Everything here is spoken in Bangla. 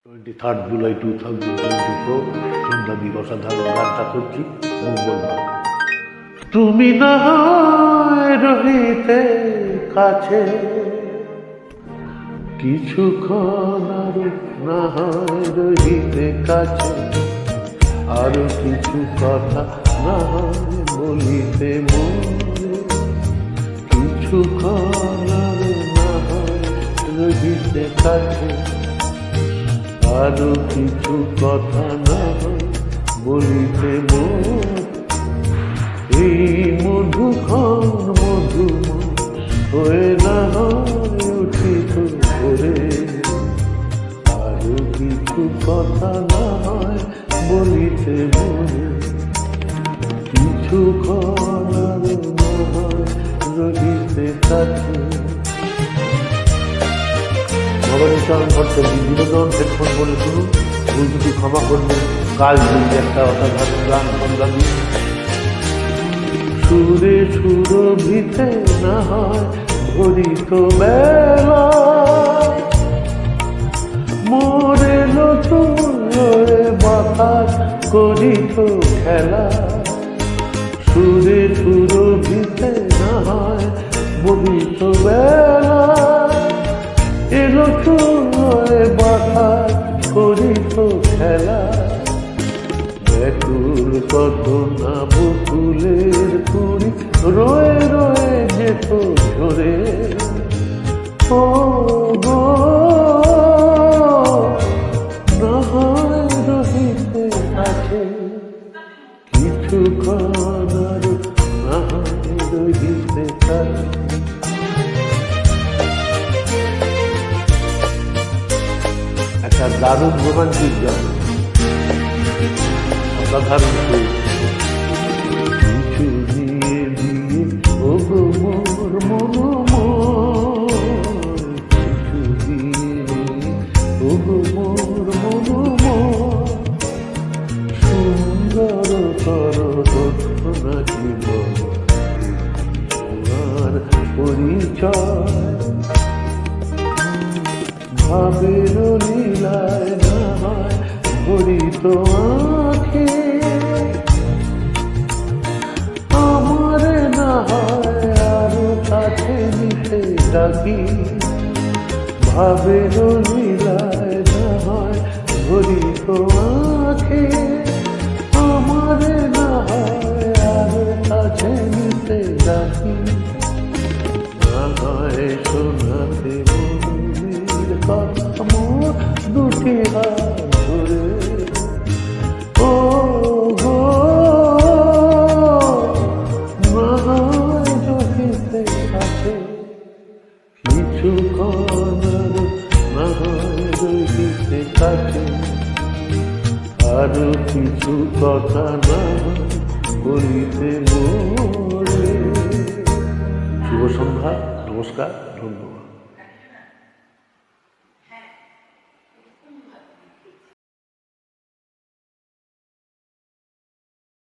23 জুলাই 2024 সন্ধ্যা দিবস সাধারণ গানটা করছি মঙ্গলবার। তুমি না হয় রহিতে কাছে কিছুক্ষণ, আর না হয় রহিতে কাছে, আরো কিছু কথা না হয় বলিতে মনে, কিছুক্ষণ আর না হয় রহিতে কাছে, আরো কিছু কথা না বলিতে মোর, এই মধুক্ষণ মধুময় হয়ে না হয় উঠিত করে, আরো কিছু কথা না হয় বলিতে মোরে, কিছুক্ষণ আর না হয় রহিতে কাছে। ভবানীচরণ ভট্টাচার্য বিনোদন হেডফোন বলে শুনুন, ভুল দুটি ক্ষমা করবেন, কাল দিন একটা অসাধারণ গান সন্ধ্যা দিন। সুরে সুরভিতে না হয় ভরিত বেলা, মোরে নতুন বাতাস করিত খেলা, সুরে সুরভিতে না হয় ভরিত বেলা, এলো চুয়ে বাতাস করিত খেলা, ব্যাকুল কত না বকুলের কুড়ি রয়ে রয়ে যেত ঝরে, ও গো না হয় রহিতে আছে, কিছুক্ষণ আর না হয় রহিতে আছে। একটা দারুণ রোমান্টিক গান, অসাধারণ সুর। কিছু দিয়ে দিয়ে ও গো মোর মনোময়, কিছু দিয়ে দিয়ে ও গো মোর মনোময়, সুন্দর তর তথ্য নাকি তোমার পরিচয়, ভাবের লীলায় না হয় ভরিত আঁখে, আমার না হয় আরো কাছে নিতে ডাকি, ভাবের লীলায় না হয় ভরিত আঁখে, আমার না হয় আরো কাছে নিতে ডাকি, না হয় শোনাতে মোর দুটি হাত ধরে, ও গো না হয় রহিতে কাছে, কিছুক্ষণ আর না হয় রহিতে কাছে, আরো কিছু কথা না বলিতে মোরে। শুভ সন্ধ্যা, নমস্কার, ধন্যবাদ।